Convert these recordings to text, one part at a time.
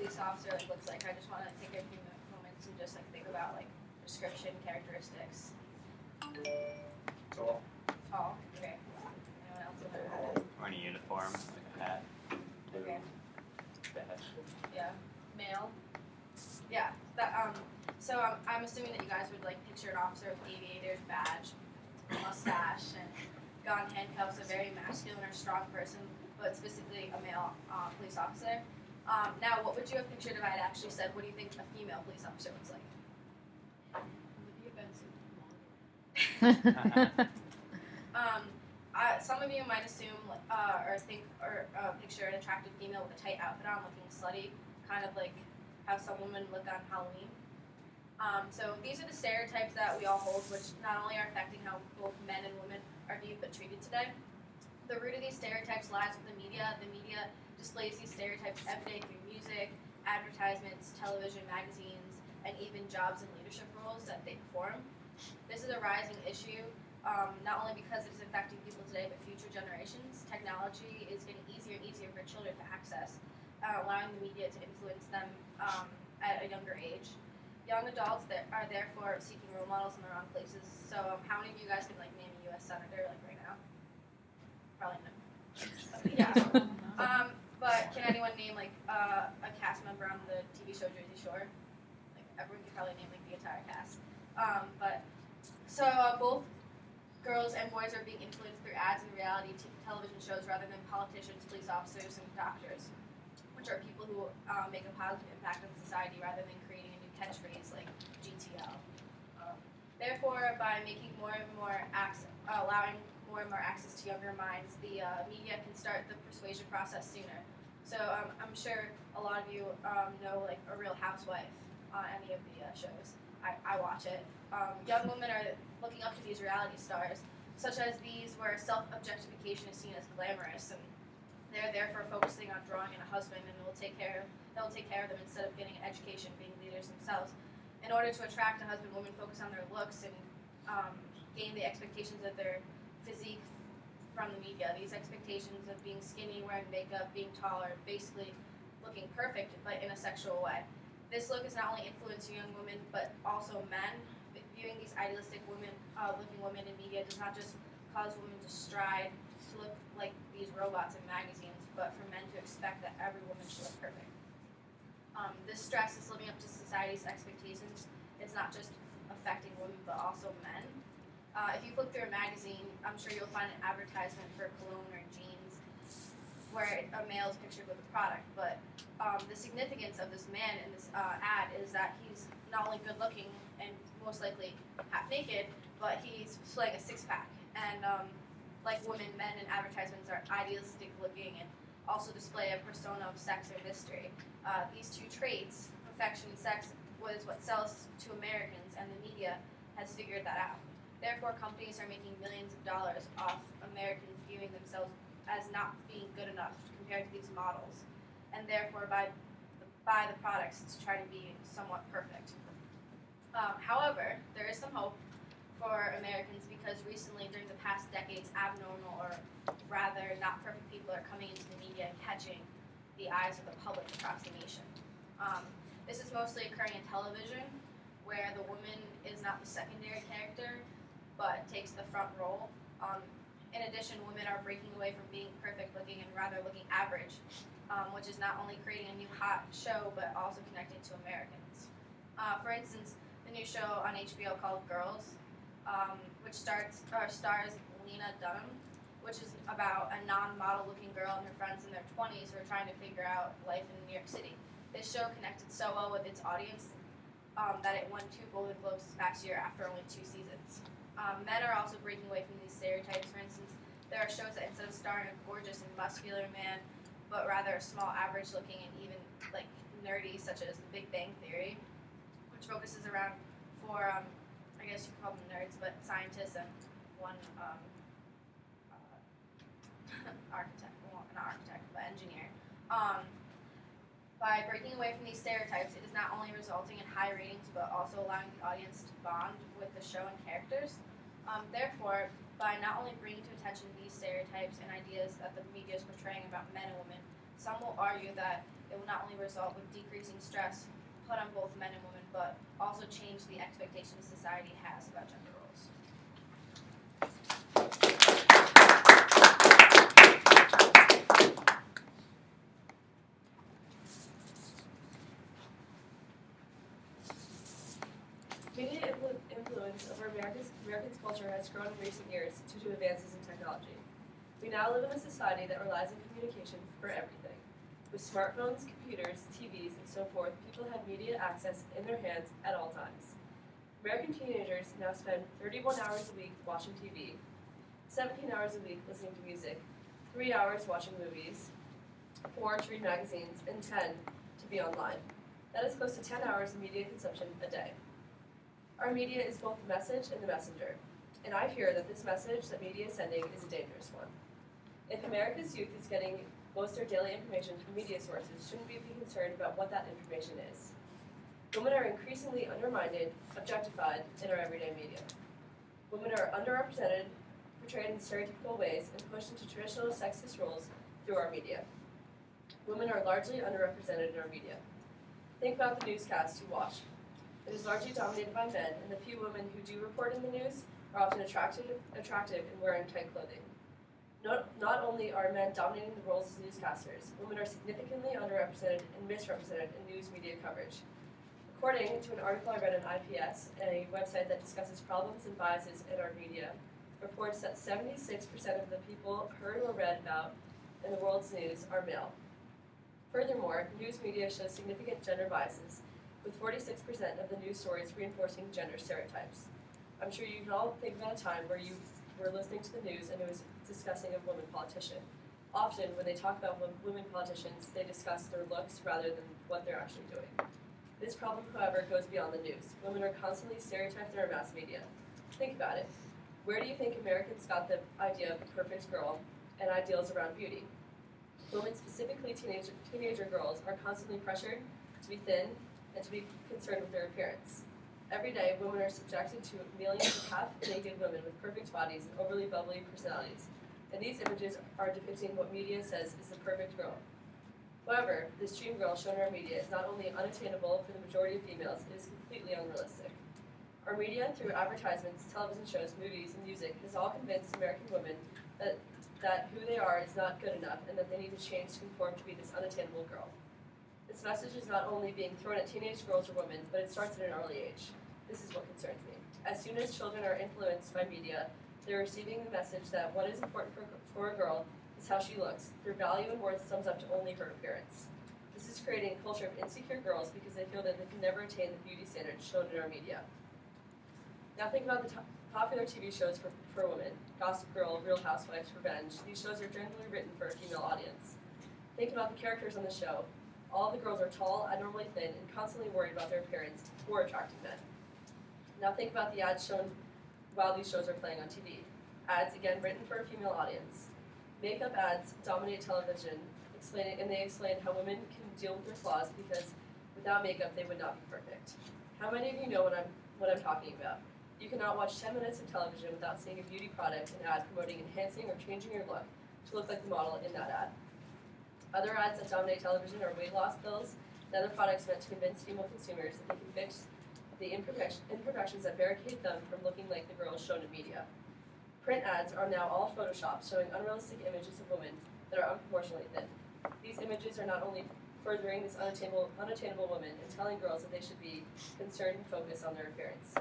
police officer like looks like. I just want to take a few moments and just like think about like description, characteristics. Tall. Tall. Okay. Anyone else in their head? Wearing a uniform, like a hat, Okay. badge. Yeah. Male. Yeah. So I'm assuming that you guys would like picture an officer with aviator's badge, mustache, and gun, handcuffs, a very masculine or strong person, but specifically a male police officer. Now, what would you have pictured if I had actually said, what do you think a female police officer looks like? Some of you might assume or think or picture an attractive female with a tight outfit on, looking slutty, kind of like how some women look on Halloween. So these are the stereotypes that we all hold, which not only are affecting how both men and women are viewed but treated today. The root of these stereotypes lies with the media. The media displays these stereotypes every day through music, advertisements, television, magazines, and even jobs and leadership roles that they perform. This is a rising issue, not only because it is affecting people today, but future generations. Technology is getting easier and easier for children to access, allowing the media to influence them at a younger age. Young adults that are therefore seeking role models in the wrong places. So how many of you guys can like name a U.S. senator like right now? Probably no. Yeah. But can anyone name like a cast member on the TV show Jersey Shore? Like everyone can probably name like the entire cast. Both girls and boys are being influenced through ads and reality television shows rather than politicians, police officers, and doctors, which are people who make a positive impact on society rather than creating a new catchphrase like GTL. Therefore, by making allowing more and more access to younger minds, the media can start the persuasion process sooner. So I'm sure a lot of you know like A Real Housewife on any of the shows. I watch it. Young women are looking up to these reality stars, such as these where self-objectification is seen as glamorous, and they're therefore focusing on drawing in a husband, and they'll take care of them instead of getting an education, being leaders themselves. In order to attract a husband, women focus on their looks and gain the expectations of their physique from the media. These expectations of being skinny, wearing makeup, being taller, basically looking perfect, but in a sexual way. This look is not only influencing young women, but also men. Viewing these idealistic looking women in media does not just cause women to strive to look like these robots in magazines, but for men to expect that every woman should look perfect. This stress is living up to society's expectations. It's not just affecting women, but also men. If you flip through a magazine, I'm sure you'll find an advertisement for cologne or jeans where a male is pictured with a product, but the significance of this man in this ad is that he's not only good looking and most likely half naked, but he's displaying a six-pack. And like women, men in advertisements are idealistic looking and also display a persona of sex or mystery. These two traits, perfection and sex, was what sells to Americans, and the media has figured that out. Therefore, companies are making millions of dollars off Americans viewing themselves as not being good enough compared to these models, and therefore buy the products to try to be somewhat perfect. However, there is some hope for Americans because recently, during the past decades, abnormal or rather not perfect people are coming into the media and catching the eyes of the public across the nation. This is mostly occurring in television, where the woman is not the secondary character, but takes the front role. In addition, women are breaking away from being perfect looking and rather looking average, which is not only creating a new hot show, but also connecting to Americans. For instance, the new show on HBO called Girls, which stars Lena Dunham, which is about a non-model looking girl and her friends in their 20s who are trying to figure out life in New York City. This show connected so well with its audience that it won 2 Golden Globes this past year after only 2 seasons. Men are also breaking away from these stereotypes. For instance, there are shows that instead of starring a gorgeous and muscular man, but rather a small, average-looking and even like nerdy, such as The Big Bang Theory, which focuses around 4, I guess you could call them nerds, but scientists and one architect, well, not architect, but engineer. By breaking away from these stereotypes, it is not only resulting in high ratings, but also allowing the audience to bond with the show and characters. Therefore, by not only bringing to attention these stereotypes and ideas that the media is portraying about men and women, Some will argue that it will not only result with decreasing stress put on both men and women, but also change the expectations society has about gender roles. Media influence over America's culture has grown in recent years due to advances in technology. We now live in a society that relies on communication for everything. With smartphones, computers, TVs, and so forth, people have media access in their hands at all times. American teenagers now spend 31 hours a week watching TV, 17 hours a week listening to music, 3 hours watching movies, 4 to read magazines, and 10 to be online. That is close to 10 hours of media consumption a day. Our media is both the message and the messenger, and I fear that this message that media is sending is a dangerous one. If America's youth is getting most of their daily information from media sources, shouldn't we be concerned about what that information is? Women are increasingly undermined, objectified in our everyday media. Women are underrepresented, portrayed in stereotypical ways, and pushed into traditional sexist roles through our media. Women are largely underrepresented in our media. Think about the newscasts you watch. It is largely dominated by men, and the few women who do report in the news are often attractive and wearing tight clothing. Not only are men dominating the roles as newscasters, women are significantly underrepresented and misrepresented in news media coverage. According to an article I read on IPS, a website that discusses problems and biases in our media, reports that 76% of the people heard or read about in the world's news are male. Furthermore, news media shows significant gender biases, with 46% of the news stories reinforcing gender stereotypes. I'm sure you can all think about a time where you were listening to the news and it was discussing a woman politician. Often, when they talk about women politicians, they discuss their looks rather than what they're actually doing. This problem, however, goes beyond the news. Women are constantly stereotyped in our mass media. Think about it. Where do you think Americans got the idea of the perfect girl and ideals around beauty? Women, specifically teenager girls, are constantly pressured to be thin and to be concerned with their appearance. Every day, women are subjected to millions of half-naked women with perfect bodies and overly bubbly personalities, and these images are depicting what media says is the perfect girl. However, this dream girl shown in our media is not only unattainable for the majority of females, it is completely unrealistic. Our media, through advertisements, television shows, movies, and music, has all convinced American women that who they are is not good enough and that they need to change to conform to be this unattainable girl. This message is not only being thrown at teenage girls or women, but it starts at an early age. This is what concerns me. As soon as children are influenced by media, they're receiving the message that what is important for a girl is how she looks. Their value and worth sums up to only her appearance. This is creating a culture of insecure girls because they feel that they can never attain the beauty standards shown in our media. Now think about the popular TV shows for women. Gossip Girl, Real Housewives, Revenge. These shows are generally written for a female audience. Think about the characters on the show. All the girls are tall, abnormally thin, and constantly worried about their appearance or attracting men. Now think about the ads shown while these shows are playing on TV. Ads, again, written for a female audience. Makeup ads dominate television, and they explain how women can deal with their flaws because without makeup they would not be perfect. How many of you know what I'm talking about? You cannot watch 10 minutes of television without seeing a beauty product and ad promoting enhancing or changing your look to look like the model in that ad. Other ads that dominate television are weight loss pills and other products meant to convince female consumers that they can fix the imperfections that barricade them from looking like the girls shown in media. Print ads are now all photoshopped, showing unrealistic images of women that are unproportionately thin. These images are not only furthering this unattainable woman and telling girls that they should be concerned and focused on their appearance.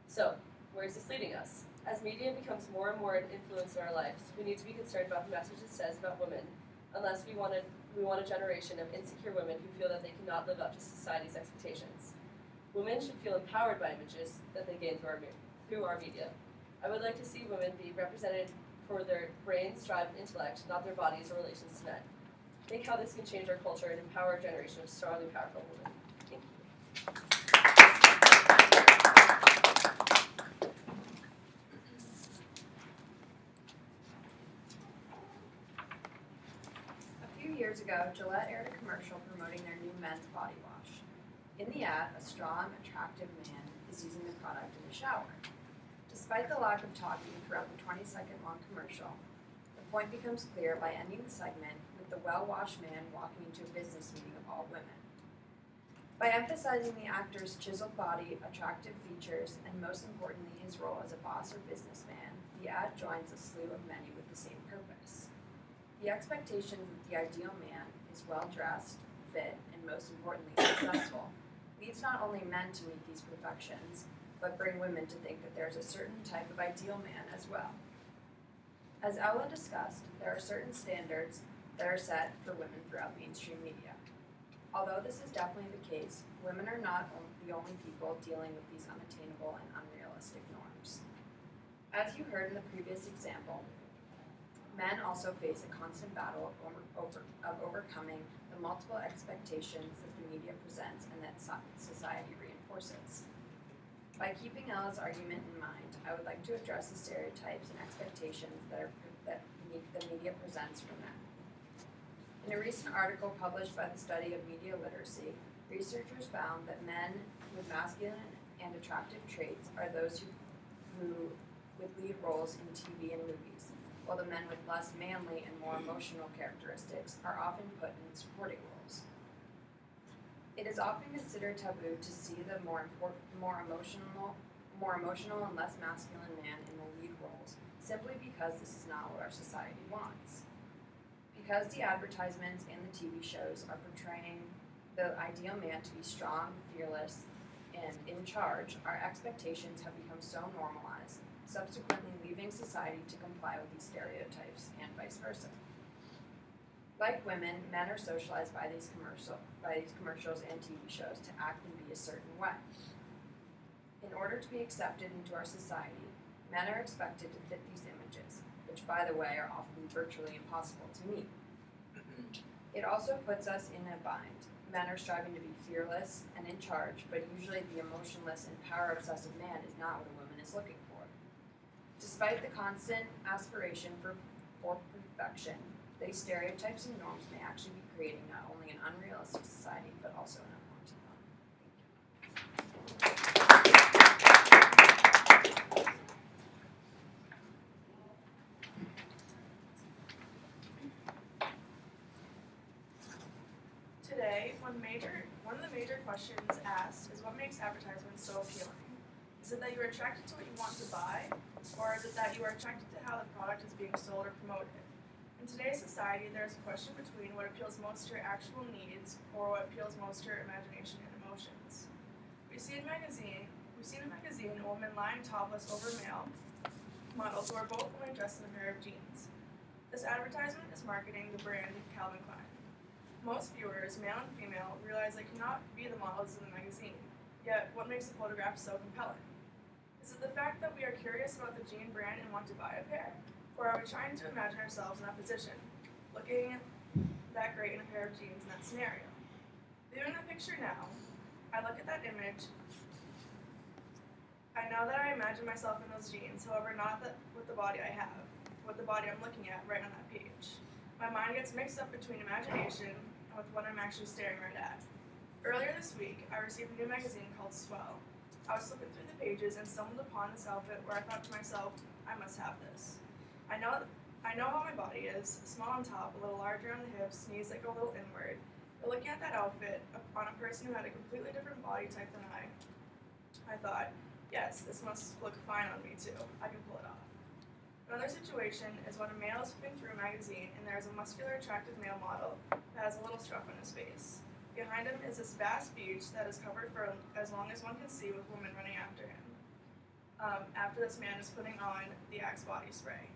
So, where is this leading us? As media becomes more and more an influence in our lives, we need to be concerned about the message it says about women, unless we want a generation of insecure women who feel that they cannot live up to society's expectations. Women should feel empowered by images that they gain through our media. I would like to see women be represented for their brains, drive, and intellect, not their bodies or relations to men. Think how this can change our culture and empower a generation of strong and powerful women. Thank you. A few years ago, Gillette aired a commercial promoting their new men's body wash. In the ad, a strong, attractive man is using the product in the shower. Despite the lack of talking throughout the 20-second long commercial, The point becomes clear by ending the segment with the well-washed man walking into a business meeting of all women. By emphasizing the actor's chiseled body, attractive features, and most importantly his role as a boss or businessman, the ad joins a slew of many with the same purpose. The expectation that the ideal man is well-dressed, fit, and most importantly successful leads not only men to meet these perfections, but bring women to think that there is a certain type of ideal man as well. As Ella discussed, there are certain standards that are set for women throughout mainstream media. Although this is definitely the case, women are not the only people dealing with these unattainable and unrealistic norms. As you heard in the previous example, men also face a constant battle of overcoming the multiple expectations that the media presents and that society reinforces. By keeping Ella's argument in mind, I would like to address the stereotypes and expectations that the media presents for men. In a recent article published by the Study of Media Literacy, researchers found that men with masculine and attractive traits are those who with lead roles in TV and movies, while the men with less manly and more emotional characteristics are often put in supporting roles. It is often considered taboo to see the more emotional and less masculine man in the lead roles, simply because this is not what our society wants. Because the advertisements and the TV shows are portraying the ideal man to be strong, fearless, and in charge, our expectations have become so normalized, subsequently leaving society to comply with these stereotypes and vice versa. Like women, men are socialized by these commercials and TV shows to act and be a certain way. In order to be accepted into our society, men are expected to fit these images, which by the way are often virtually impossible to meet. It also puts us in a bind. Men are striving to be fearless and in charge, but usually the emotionless and power-obsessive man is not what a woman is looking for. Despite the constant aspiration for perfection, these stereotypes and norms may actually be creating not only an unrealistic society, but also an unwanted one. Today, one of the major questions asked is what makes advertisements so appealing? Is it that you are attracted to what you want to buy, or is it that you are attracted to how the product is being sold or promoted? In today's society, there is a question between what appeals most to your actual needs or what appeals most to your imagination and emotions. We see in a magazine a woman lying topless over male models who are both only dressed in a pair of jeans. This advertisement is marketing the brand Calvin Klein. Most viewers, male and female, realize they cannot be the models in the magazine, yet what makes the photograph so compelling? Is it the fact that we are curious about the jean brand and want to buy a pair? Or are we trying to imagine ourselves in that position, looking that great in a pair of jeans in that scenario? Viewing the picture now, I look at that image, I know that I imagine myself in those jeans, however not with the body I have, with the body I'm looking at right on that page. My mind gets mixed up between imagination and with what I'm actually staring right at. Earlier this week, I received a new magazine called Swell. I was flipping through the pages and stumbled upon this outfit where I thought to myself, I must have this. I know how my body is, small on top, a little larger on the hips, knees that go a little inward. But looking at that outfit on a person who had a completely different body type than I thought, yes, this must look fine on me too. I can pull it off. Another situation is when a male is flipping through a magazine and there is a muscular, attractive male model that has a little scruff on his face. Behind him is this vast beach that is covered for as long as one can see with women running after him. After this man is putting on the Axe body spray.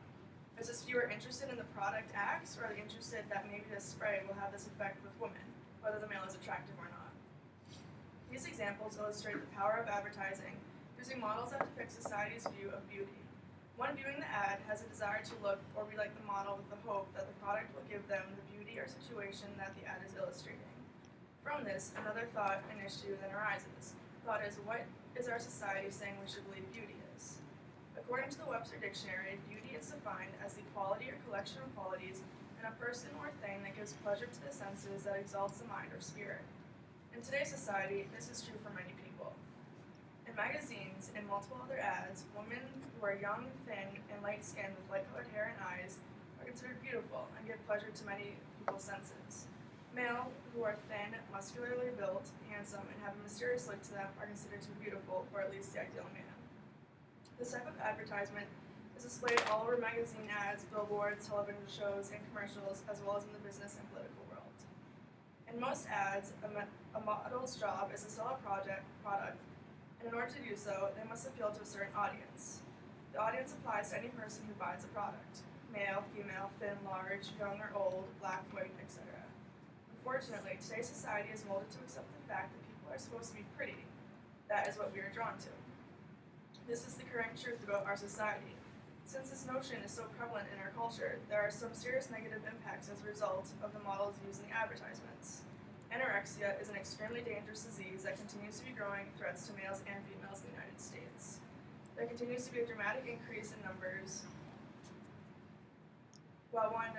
Is this viewer interested in the product Axe, or are they interested that maybe this spray will have this effect with women, whether the male is attractive or not? These examples illustrate the power of advertising using models that depict society's view of beauty. One viewing the ad has a desire to look or be like the model with the hope that the product will give them the beauty or situation that the ad is illustrating. From this, another thought and issue then arises. The thought is, what is our society saying we should believe beauty is? According to the Webster Dictionary, beauty is defined as the quality or collection of qualities in a person or thing that gives pleasure to the senses, that exalts the mind or spirit. In today's society, this is true for many people. In magazines and multiple other ads, women who are young, thin, and light-skinned with light-colored hair and eyes are considered beautiful and give pleasure to many people's senses. Male, who are thin, muscularly built, handsome, and have a mysterious look to them are considered to be beautiful, or at least the ideal man. This type of advertisement is displayed all over magazine ads, billboards, television shows, and commercials, as well as in the business and political world. In most ads, a model's job is to sell a product, and in order to do so, they must appeal to a certain audience. The audience applies to any person who buys a product: male, female, thin, large, young or old, black, white, etc. Unfortunately, today's society is molded to accept the fact that people are supposed to be pretty. That is what we are drawn to. This is the current truth about our society. Since this notion is so prevalent in our culture, there are some serious negative impacts as a result of the models used in the advertisements. Anorexia is an extremely dangerous disease that continues to be growing threats to males and females in the United States. There continues to be a dramatic increase in numbers. While one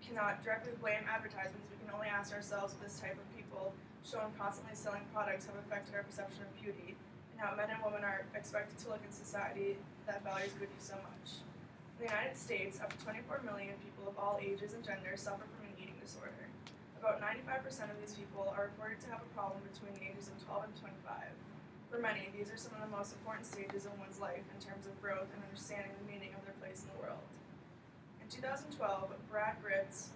cannot directly blame advertisements, we can only ask ourselves if this type of people shown constantly selling products have affected our perception of beauty, and how men and women are expected to look in society that values beauty so much. In the United States, up to 24 million people of all ages and genders suffer from an eating disorder. About 95% of these people are reported to have a problem between the ages of 12 and 25. For many, these are some of the most important stages in one's life in terms of growth and understanding the meaning of their place in the world. In 2012, Brad Gritz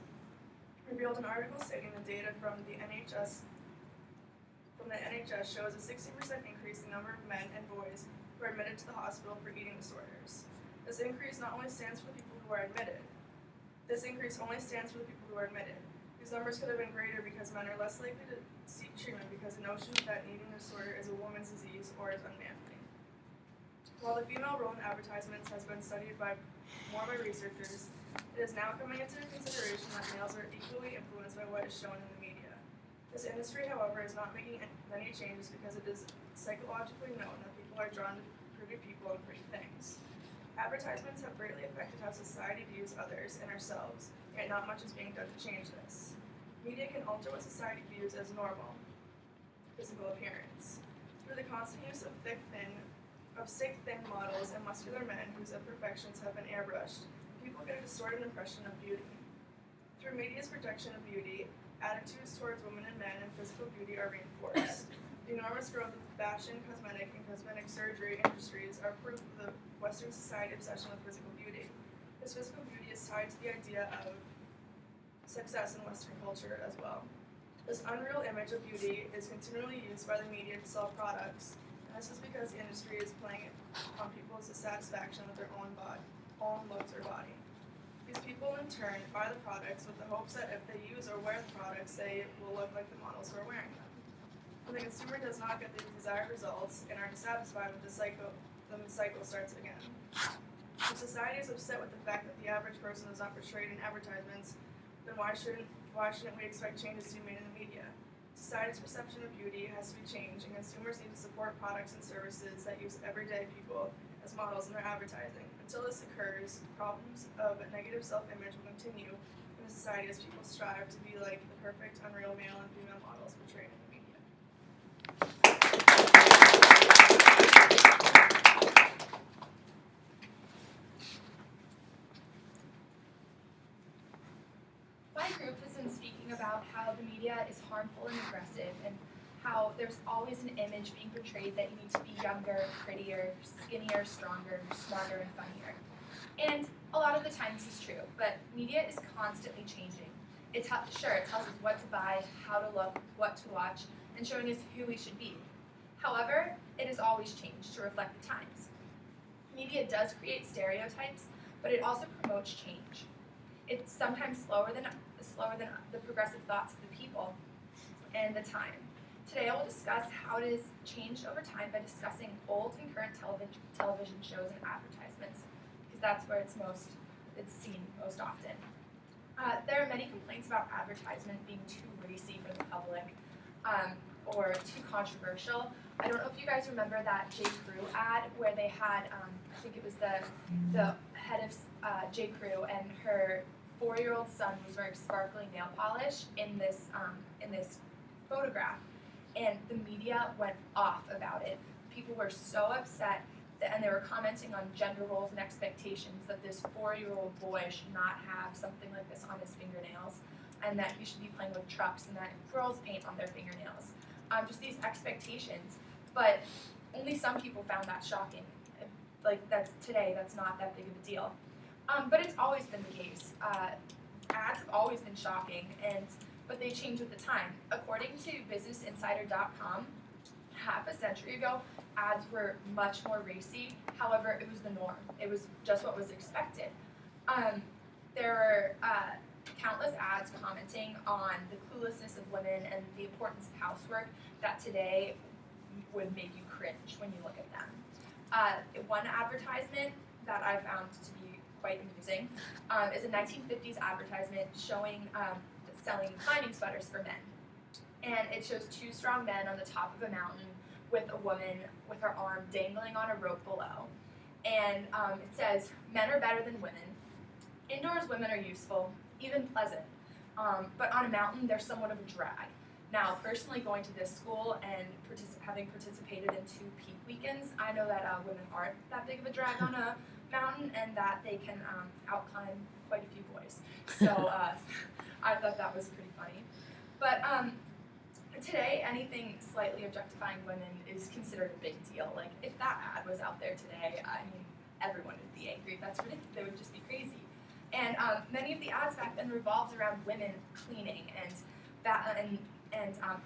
revealed an article stating the data from the NHS shows a 60% increase in the number of men and boys who are admitted to the hospital for eating disorders. This increase not only stands for the people who are admitted. These numbers could have been greater because men are less likely to seek treatment because the notion that an eating disorder is a woman's disease or is unmanly. While the female role in advertisements has been studied more by researchers, it is now coming into consideration that males are equally influenced by what is shown in the media. This industry, however, is not making many changes because it is psychologically known that people are drawn to pretty people and pretty things. Advertisements have greatly affected how society views others and ourselves, yet not much is being done to change this. Media can alter what society views as normal physical appearance. Through the constant use of sick, thin models and muscular men whose imperfections have been airbrushed, people get a distorted impression of beauty. Through media's projection of beauty, attitudes towards women and men and physical beauty are reinforced. The enormous growth of the fashion, cosmetic, and cosmetic surgery industries are proof of the Western society obsession with physical beauty. This physical beauty is tied to the idea of success in Western culture as well. This unreal image of beauty is continually used by the media to sell products, and this is because the industry is playing on people's dissatisfaction with their own looks or body. These people in turn buy the products with the hopes that if they use or wear the products, they will look like the models who are wearing them. When the consumer does not get the desired results and are dissatisfied with the cycle starts again. If society is upset with the fact that the average person is not portrayed in advertisements, then why shouldn't we expect changes to be made in the media? Society's perception of beauty has to be changed, and consumers need to support products and services that use everyday people as models in their advertising. Until this occurs, problems of negative self-image will continue in the society as people strive to be like the perfect, unreal male and female models portrayed in the media. My group has been speaking about how the media is harmful and aggressive, and how there's always an image being portrayed that you need to be younger, prettier, skinnier, stronger, smarter, and funnier. And a lot of the time this is true, but media is constantly changing. It tells us what to buy, how to look, what to watch, and showing us who we should be. However, it has always changed to reflect the times. Media does create stereotypes, but it also promotes change. It's sometimes slower than the progressive thoughts of the people and the time. Today I will discuss how it has changed over time by discussing old and current television shows and advertisements, because that's where it's seen most often. There are many complaints about advertisement being too racy for the public, or too controversial. I don't know if you guys remember that J. Crew ad where they had, I think it was the head of J. Crew, and her 4-year-old son was wearing sparkling nail polish in this photograph, and the media went off about it. People were so upset and they were commenting on gender roles and expectations that this 4-year-old boy should not have something like this on his fingernails, and that he should be playing with trucks, and that girls paint on their fingernails. Just these expectations, but only some people found that shocking. Like that's not that big of a deal. But it's always been the case. Ads have always been shocking, but they change with the time. According to BusinessInsider.com, half a century ago, ads were much more racy. However, it was the norm. It was just what was expected. There were countless ads commenting on the cluelessness of women and the importance of housework that today would make you cringe when you look at them. One advertisement that I found to be quite amusing is a 1950s advertisement showing selling climbing sweaters for men. And it shows 2 strong men on the top of a mountain with a woman with her arm dangling on a rope below. And it says, "Men are better than women. Indoors, women are useful, even pleasant. But on a mountain, they're somewhat of a drag." Now, personally going to this school and having participated in 2 peak weekends, I know that women aren't that big of a drag on a mountain, and that they can outclimb quite a few boys. So I thought that was pretty funny. But today, anything slightly objectifying women is considered a big deal. Like, if that ad was out there today, I mean, everyone would be angry. That's ridiculous. They would just be crazy. And many of the ads back then revolved around women cleaning and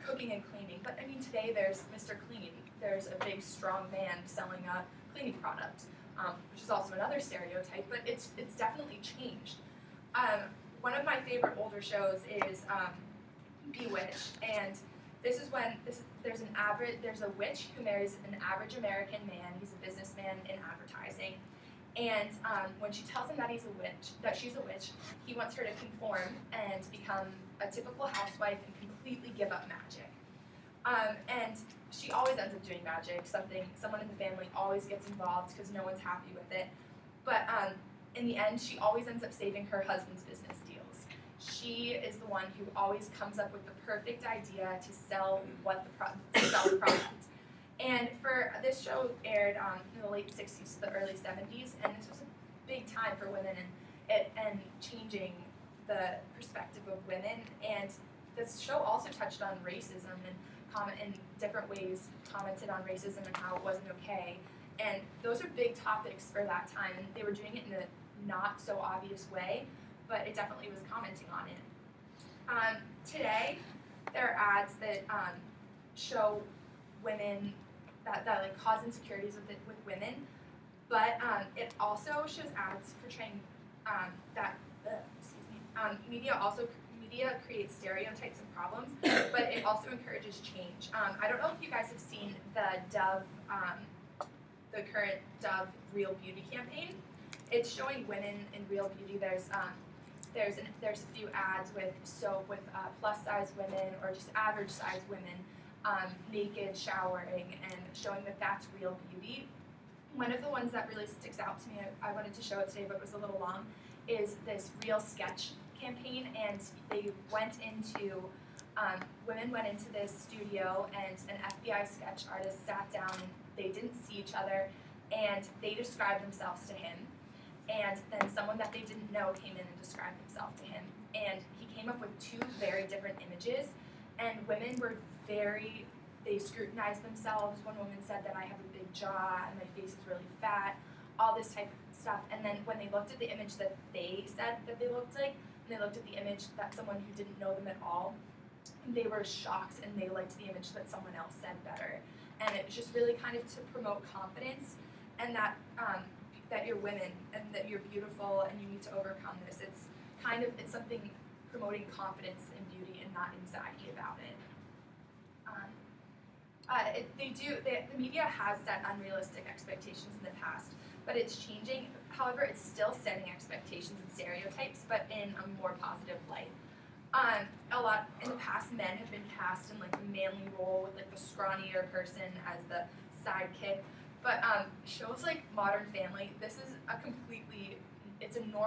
cooking and cleaning. But I mean, today there's Mr. Clean. There's a big, strong man selling a cleaning product, which is also another stereotype. But it's definitely changed. One of my favorite older shows is Bewitched, and this is when there's a witch who marries an average American man. He's a businessman in advertising. And when she tells him that she's a witch, he wants her to conform and become a typical housewife and completely give up magic. And she always ends up doing magic. Someone in the family always gets involved because no one's happy with it. But in the end, she always ends up saving her husband's business deals. She is the one who always comes up with the perfect idea to sell the product. And this show aired in the late 60s to the early 70s, and this was a big time for women and changing the perspective of women. And this show also touched on racism and in different ways commented on racism and how it wasn't okay. And those are big topics for that time, and they were doing it in a not so obvious way, but it definitely was commenting on it. Today, there are ads that show women that like cause insecurities with women, but it also shows ads portraying media creates stereotypes and problems, but it also encourages change. I don't know if you guys have seen the current Dove Real Beauty campaign. It's showing women in real beauty. There's a few ads with soap with plus size women or just average size women naked, showering, and showing that that's real beauty. One of the ones that really sticks out to me, I wanted to show it today but it was a little long, is this Real Sketch campaign. And they women went into this studio, and an FBI sketch artist sat down, and they didn't see each other, and they described themselves to him. And then someone that they didn't know came in and described himself to him. And he came up with 2 very different images, and women were they scrutinized themselves. One woman said that I have a big jaw and my face is really fat, all this type of stuff. And then when they looked at the image that they said that they looked like, and they looked at the image that someone who didn't know them at all, they were shocked, and they liked the image that someone else said better. And it was just really kind of to promote confidence, and that you're women, and that you're beautiful, and you need to overcome this. It's something promoting confidence and beauty and not anxiety about it. The media has set unrealistic expectations in the past, but it's changing. However, it's still setting expectations and stereotypes, but in a more positive light. In the past, men have been cast in like the manly role with like the scrawnier person as the sidekick. But shows like Modern Family, this is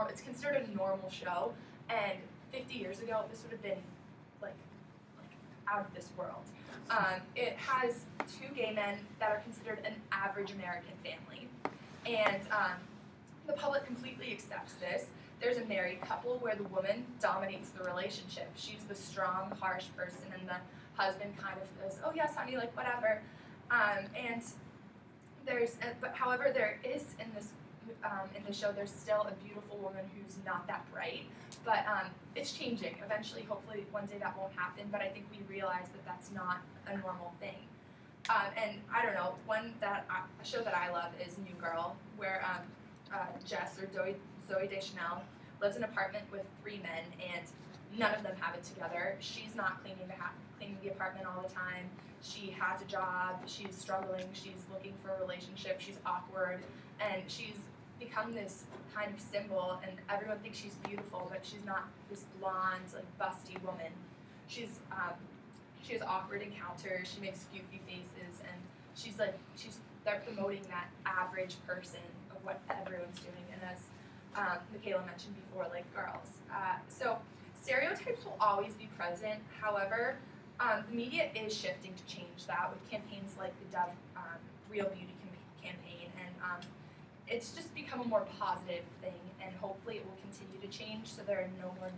it's considered a normal show, and 50 years ago, this would have been like out of this world. It has two gay men that are considered an average American family, and the public completely accepts this. There's a married couple where the woman dominates the relationship. She's the strong, harsh person, and the husband kind of says, "Oh yes, honey, like whatever." And but however, there is in the show, there's still a beautiful woman who's not that bright, but it's changing. Eventually, hopefully, one day that won't happen. But I think we realize that that's not a normal thing. And I don't know, a show that I love is New Girl, where Jess or Zoe Deschanel lives in an apartment with three men, and none of them have it together. She's not cleaning the apartment all the time. She has a job. She's struggling. She's looking for a relationship. She's awkward, and she's become this kind of symbol. And everyone thinks she's beautiful, but she's not this blonde, like busty woman. She has awkward encounters. She makes goofy faces, and they're promoting that average person of what everyone's doing. And as Michaela mentioned before, like girls. So stereotypes will always be present. However, the media is shifting to change that with campaigns like the Dove Real Beauty campaign, and it's just become a more positive thing, and hopefully it will continue to change so there are no more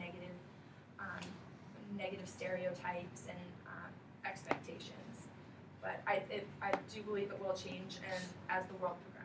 negative stereotypes and expectations. But I do believe it will change, and as the world progresses,